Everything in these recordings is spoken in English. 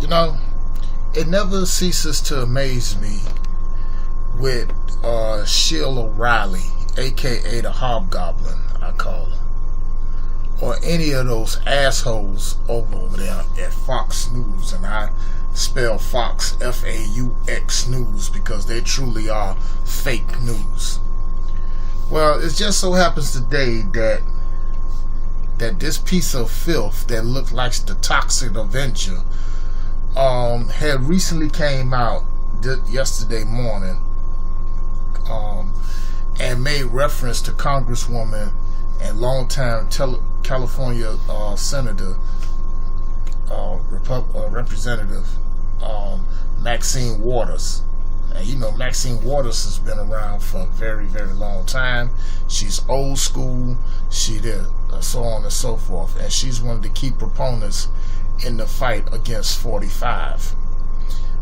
You know, it never ceases to amaze me with Shill O Reilley, aka the Hobgoblin, I call him, or any of those assholes over there at Fox News, and I spell Fox F-A-U-X News because they truly are fake news. Well, it just so happens today that this piece of filth that looked like the Toxic Avenger had recently came out yesterday morning and made reference to Congresswoman and longtime California Senator, Representative Maxine Waters. And you know, Maxine Waters has been around for a very, very long time. She's old school. She did so on and so forth. And she's one of the key proponents in the fight against 45.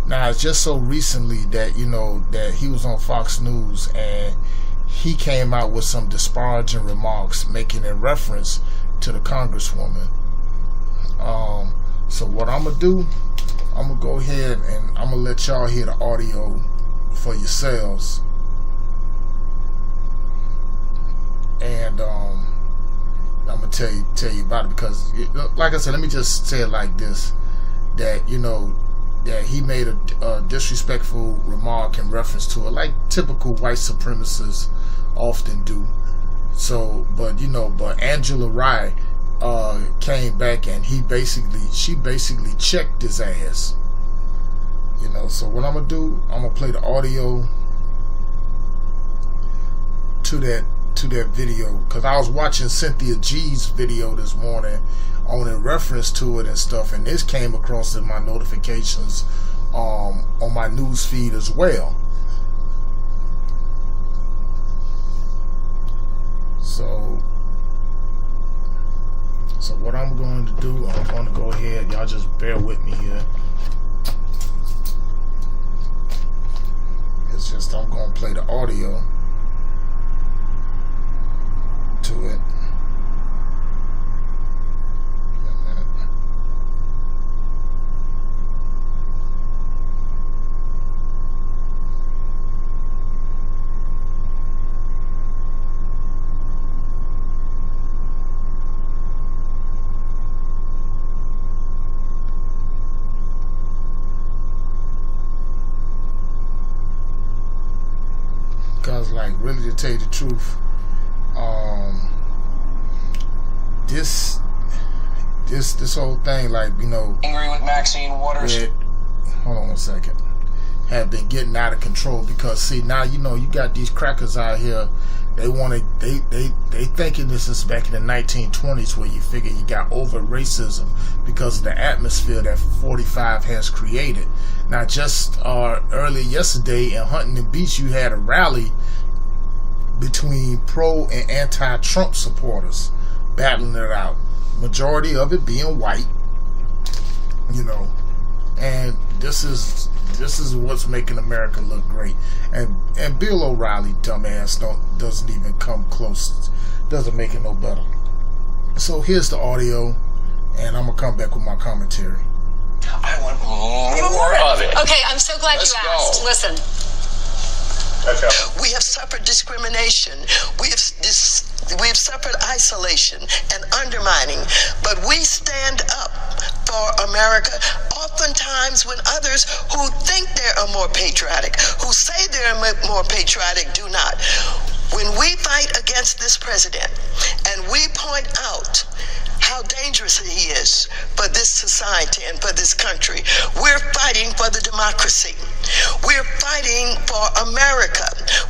Now, it's just so recently that, you know, that he was on Fox News and he came out with some disparaging remarks making a reference to the Congresswoman. So what I'm going to do, I'm going to go ahead and I'm going to let y'all hear the audio for yourselves. And I'm going to tell you about it because, like I said, let me just say it like this, that, you know, that he made a disrespectful remark in reference to it, like typical white supremacists often do. So, but you know, but Angela Rye came back and she basically checked his ass. You know, so what I'm gonna do, I'm gonna play the audio to that video, because I was watching Cynthia G's video this morning on in reference to it and stuff, and this came across in my notifications on my news feed as well. So what I'm going to do, I'm going to go ahead, y'all just bear with me here. It's just I'm going to play the audio to it. Because, like, really, to tell you the truth, this whole thing, like, you know, angry with Maxine Waters. Hold on one second. Have been getting out of control because, see, now, you know, you got these crackers out here. They thinking this is back in the 1920s, where you figure you got over racism because of the atmosphere that 45 has created. Now, just earlier yesterday in Huntington Beach, you had a rally between pro and anti-Trump supporters battling it out. Majority of it being white, you know, and this is what's making America look great. And Bill O'Reilly, dumbass, doesn't even come close. Doesn't make it no better. So here's the audio, and I'm gonna come back with my commentary. I want more of it. Okay, I'm so glad you asked. Listen. Okay. We have suffered discrimination. We have suffered isolation and undermining, but we stand up for America. Oftentimes when others who think they're more patriotic, who say they're more patriotic, do not. When we fight against this president and we point out how dangerous he is for this society and for this country, we're fighting for the democracy. We're fighting for America.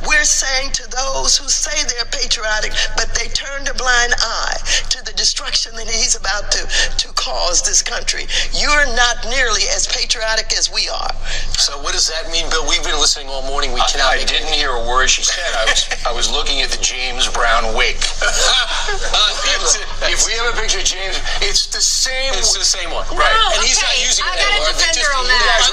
We're saying to those who say they're patriotic, but they turned a blind eye to the destruction that he's about to cause this country. You're not nearly as patriotic as we are. So what does that mean, Bill? We've been listening all morning. We cannot. I didn't hear a word she said. I was looking at the James Brown wig. If we have a picture of James, it's the same. It's the same one, right? And he's not using it. I got a defender on that.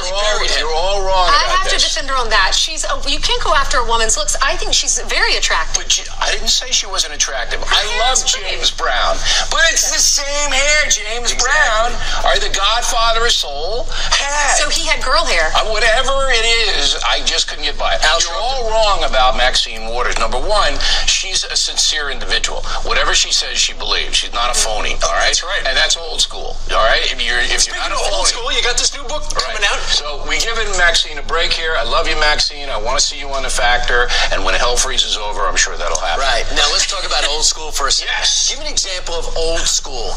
You're all wrong. I have to to defend her on that. You can't go after a woman's looks. I think she's very attractive. But I didn't say she wasn't attractive. I love James Brown. But it's the same hair James Brown, or the Godfather of Soul, had. So he had girl hair. Whatever it is, I just couldn't get by it. You're all wrong about Maxine Waters. Number one, she's a sincere individual. Whatever she says, she believes. She's not a phony, all right? That's right. And that's old school, all right? If you're not a phony. Old school, you got this new book coming out. So we're giving Maxine a break here. I love you, Maxine. I want to see you on The Factor. And when hell freezes over, I'm sure that'll happen. Right. Now let's talk about old school for a second. Yes. Give me an example of old school.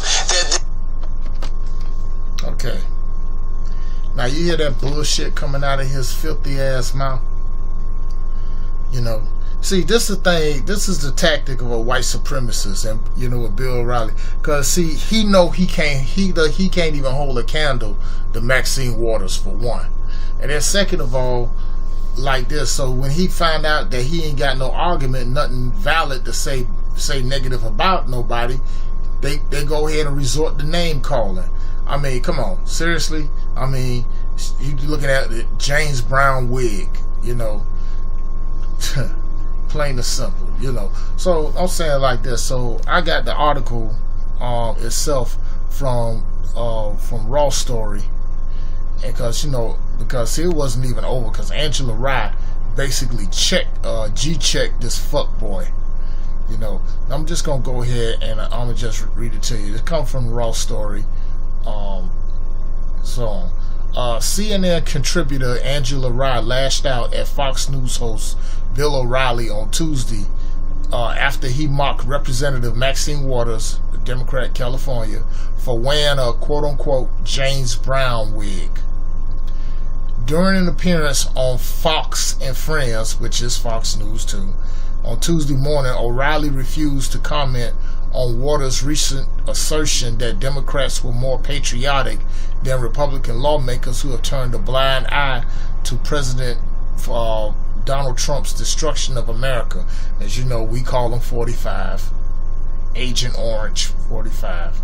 Okay. Now you hear that bullshit coming out of his filthy ass mouth? You know, see, this is the thing. This is the tactic of a white supremacist, and you know, with Bill O'Reilly. Cause see, he can't even hold a candle to Maxine Waters, for one, and then second of all, like this. So when he found out that he ain't got no argument, nothing valid to say negative about nobody, they go ahead and resort to name calling. I mean, come on, seriously. I mean, you looking at the James Brown wig, you know. Plain and simple, you know. So I'm saying like this. So I got the article itself from Raw Story, and because it wasn't even over, because Angela Rye basically checked this fuck boy. You know, I'm just gonna go ahead and I'm gonna just read it to you. It comes from Raw Story. CNN contributor Angela Rye lashed out at Fox News host Bill O'Reilly on Tuesday after he mocked Representative Maxine Waters, the Democrat, California, for wearing a quote-unquote James Brown wig. During an appearance on Fox and Friends, which is Fox News too, on Tuesday morning, O'Reilly refused to comment on Waters' recent assertion that Democrats were more patriotic than Republican lawmakers who have turned a blind eye to President Donald Trump's destruction of America. As you know, we call him 45. Agent Orange 45.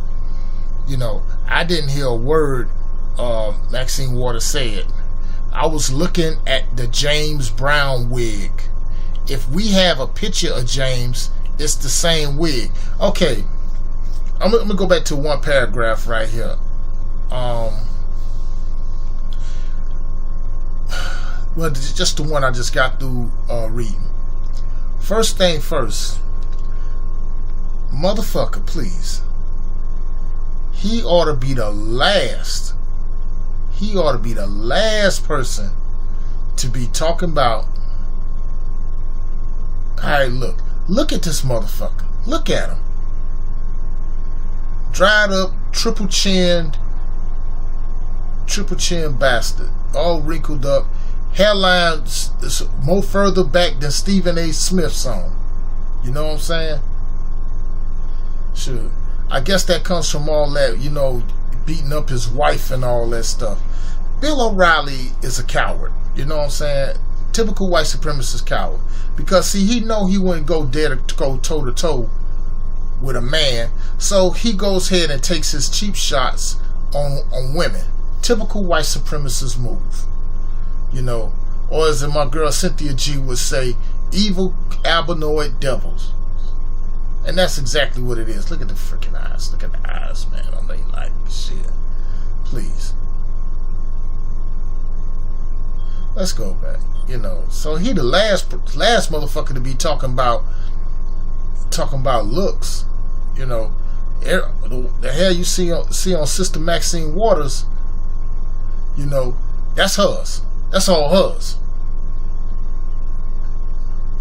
You know, I didn't hear a word Maxine Waters said. I was looking at the James Brown wig. If we have a picture of James, it's the same wig. Okay, I'm gonna go back to one paragraph right here. Well, just the one I just got through reading. First thing first, motherfucker, please. He ought to be the last. He ought to be the last person to be talking about. Hey, look at this motherfucker. Look at him. Dried up, triple chin bastard. All wrinkled up. Hairline is more further back than Stephen A. Smith's song. You know what I'm saying? Sure. I guess that comes from all that, you know, beating up his wife and all that stuff. Bill O'Reilly is a coward. You know what I'm saying? Typical white supremacist coward. Because, see, he know he wouldn't go dare to go toe-to-toe with a man. So he goes ahead and takes his cheap shots on women. Typical white supremacist move. You know, or as my girl Cynthia G would say, evil albinoid devils. And that's exactly what it is. Look at the freaking eyes. Look at the eyes, man. I mean, like, shit. Please. Let's go back. You know, so he the last motherfucker to be talking about looks. You know, the hair you see on Sister Maxine Waters, you know, that's hers. That's all hers.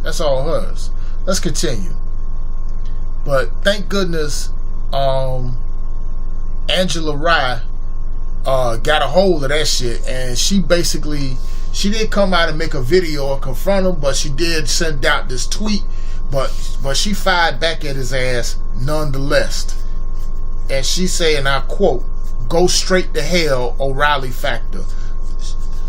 That's all hers. Let's continue. But thank goodness Angela Rye got a hold of that shit, and she did come out and make a video or confront him, but she did send out this tweet, but she fired back at his ass nonetheless. And she said, and I quote, "Go straight to hell, O'Reilly Factor.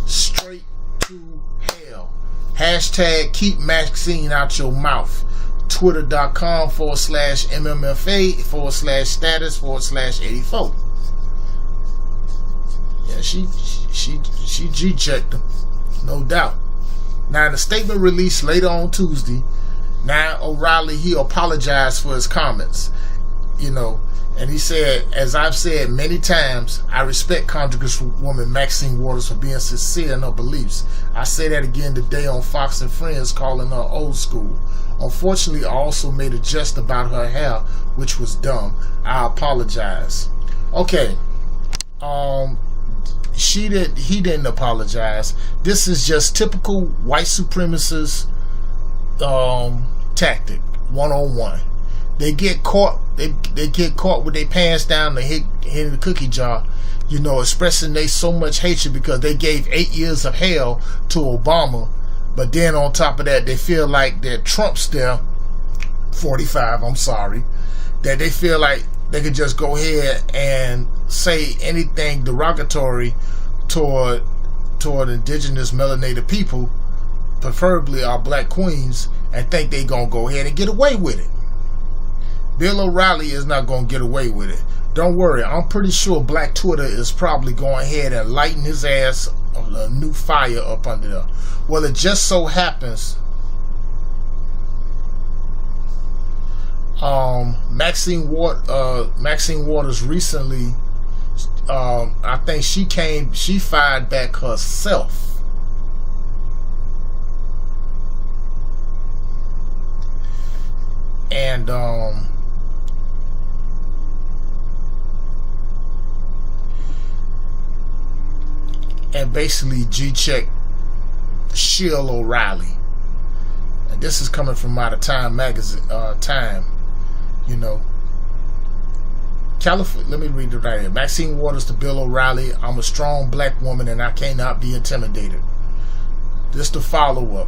Straight to hell. Hashtag keep Maxine out your mouth. Twitter.com/MMFA/status/84." Yeah, she G-checked him, no doubt. Now, in a statement released later on Tuesday, now O'Reilly, he apologized for his comments, and he said, as I've said many times, I respect Congresswoman Maxine Waters for being sincere in her beliefs. I say that again today on Fox and Friends, calling her old school. Unfortunately, I also made a jest about her hair, which was dumb. I apologize. Okay. He didn't apologize. This is just typical white supremacist tactic 101. They get caught with their pants down the hit in the cookie jar, expressing they so much hatred because they gave 8 years of hell to Obama, but then on top of that they feel like that Trump's there 45, that they feel like they could just go ahead and say anything derogatory toward indigenous melanated people, preferably our black queens, and think they gonna go ahead and get away with it. Bill O'Reilly is not gonna get away with it. Don't worry, I'm pretty sure Black Twitter is probably going ahead and lighting his ass a new fire up under there. Well, it just so happens Maxine Waters recently, I think she fired back herself. And basically G-checked Shill O Reilley. And this is coming from out of Time magazine, Time. California, let me read it right here. Maxine Waters to Bill O'Reilly. I'm a strong black woman and I cannot be intimidated. Just to follow up,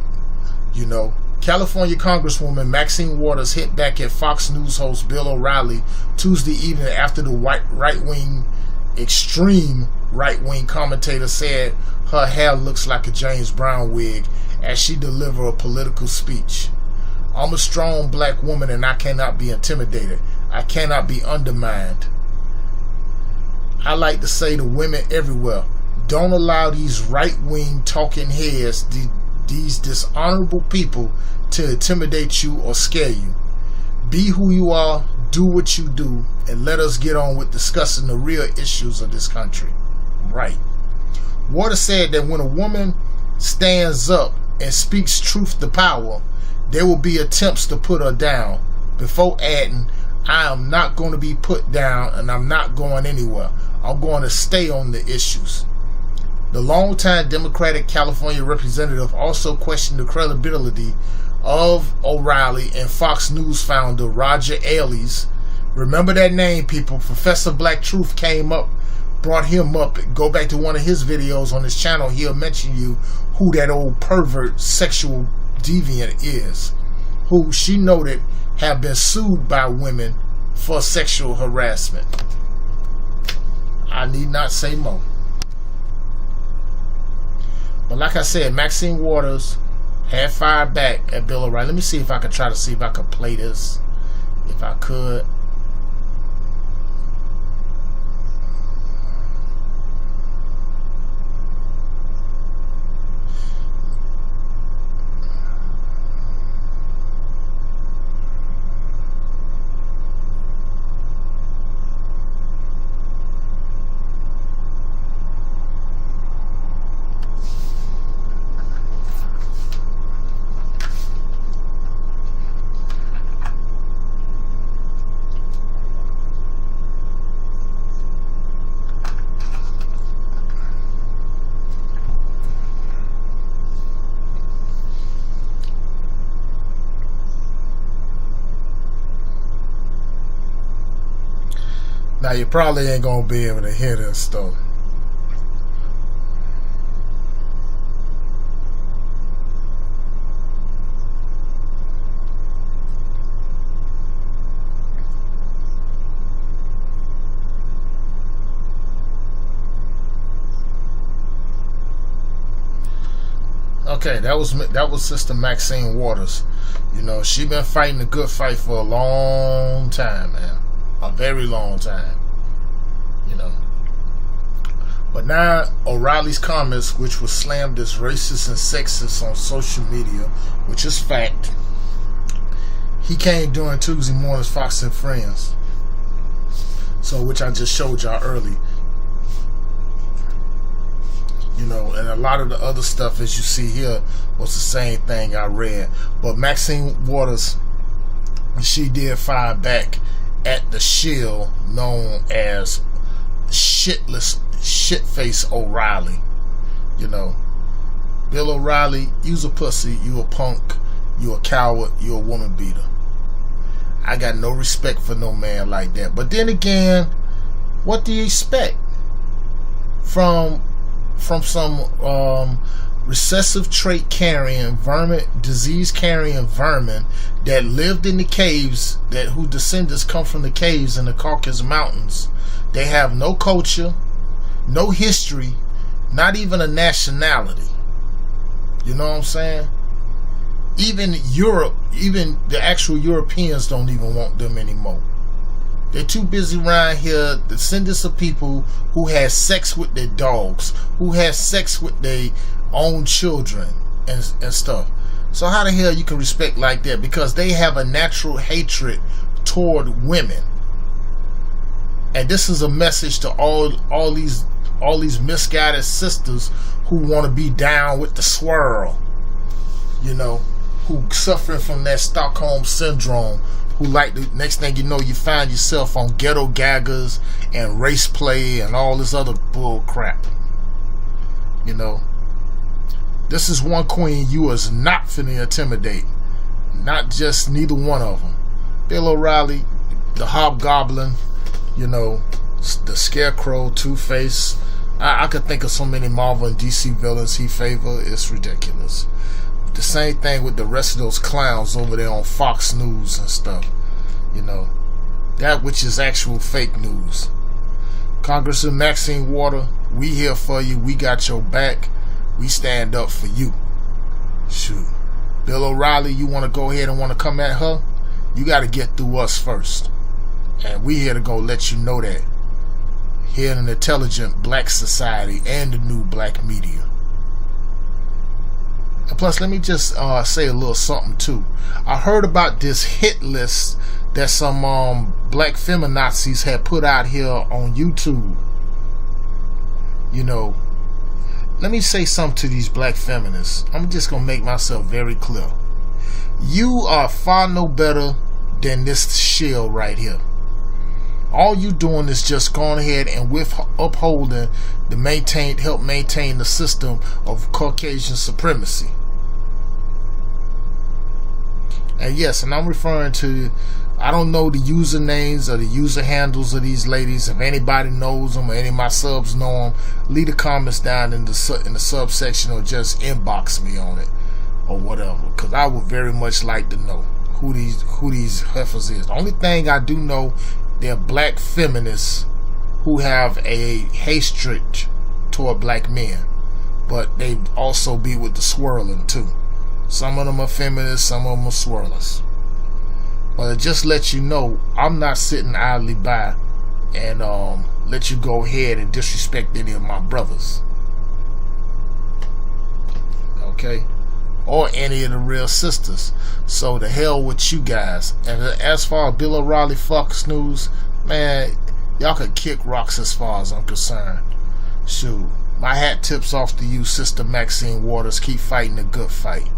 California Congresswoman Maxine Waters hit back at Fox News host Bill O'Reilly Tuesday evening after the extreme right-wing commentator said her hair looks like a James Brown wig as she delivered a political speech. I'm a strong black woman and I cannot be intimidated. I cannot be undermined. I like to say to women everywhere, don't allow these right-wing talking heads, these dishonorable people, to intimidate you or scare you. Be who you are, do what you do, and let us get on with discussing the real issues of this country. Right. Waters said that when a woman stands up and speaks truth to power, there will be attempts to put her down, before adding, I am not going to be put down and I'm not going anywhere. I'm going to stay on the issues. The longtime Democratic California representative also questioned the credibility of O'Reilly and Fox News founder Roger Ailes. Remember that name, people. Professor Black Truth brought him up. Go back to one of his videos on his channel. He'll mention you who that old pervert sexual deviant is, who she noted have been sued by women for sexual harassment. I need not say more. But like I said, Maxine Waters had fired back at Bill O'Reilly. Let me see if I can try to see if I could play this. If I could. Now you probably ain't gonna be able to hear this though. Okay, that was Sister Maxine Waters. She been fighting a good fight for a long time, man. A very long time. But now O'Reilly's comments, which was slammed as racist and sexist on social media, which is fact, he came during Tuesday morning's Fox and Friends. So, which I just showed y'all early. You know, and a lot of the other stuff, as you see here, was the same thing I read. But Maxine Waters, she did fire back at the shill known as Shitface O'Reilly. You know, Bill O'Reilly, you's a pussy, you a punk, you a coward, you a woman beater. I got no respect for no man like that. But then again, what do you expect from some recessive trait carrying vermin, disease carrying vermin that lived in the caves, that whose descendants come from the caves in the Caucasus Mountains? They have no culture, no history, not even a nationality. You know what I'm saying? Even Europe, even the actual Europeans don't even want them anymore. They're too busy around here, descendants of people who had sex with their dogs, who had sex with their own children and stuff. So how the hell you can respect like that? Because they have a natural hatred toward women. And this is a message to all these misguided sisters who want to be down with the swirl. You know, who suffering from that Stockholm syndrome, who like the next thing you know, you find yourself on ghetto gaggers and race play and all this other bull crap. You know, this is one queen you is not finna intimidate. Not just neither one of them. Bill O'Reilly, the Hobgoblin, you know, the Scarecrow, Two-Face. I could think of so many Marvel and DC villains he favor. It's ridiculous. The same thing with the rest of those clowns over there on Fox News and stuff. You know, that which is actual fake news. Congressman Maxine Waters, we here for you. We got your back. We stand up for you. Shoot. Bill O'Reilly, you want to go ahead and want to come at her? You got to get through us first. And we here to go let you know that. Here in an intelligent black society and the new black media. And plus, let me just say a little something too. I heard about this hit list that some black feminazis had put out here on YouTube. You know, let me say something to these black feminists. I'm just gonna make myself very clear. You are far no better than this shill right here. All you doing is just going ahead and with upholding the help maintain the system of Caucasian supremacy. And yes, and I'm referring to, I don't know the usernames or the user handles of these ladies. If anybody knows them or any of my subs know them, leave the comments down in the subsection or just inbox me on it or whatever, because I would very much like to know who these heifers is. The only thing I do know, they're black feminists who have a hatred toward black men, but they also be with the swirling too. Some of them are feminists, some of them are swirlers. But just let you know, I'm not sitting idly by and let you go ahead and disrespect any of my brothers. Okay? Or any of the real sisters. So the hell with you guys. And as far as Bill O'Reilly, Fox News, man, y'all could kick rocks as far as I'm concerned. Shoot, my hat tips off to you, Sister Maxine Waters. Keep fighting a good fight.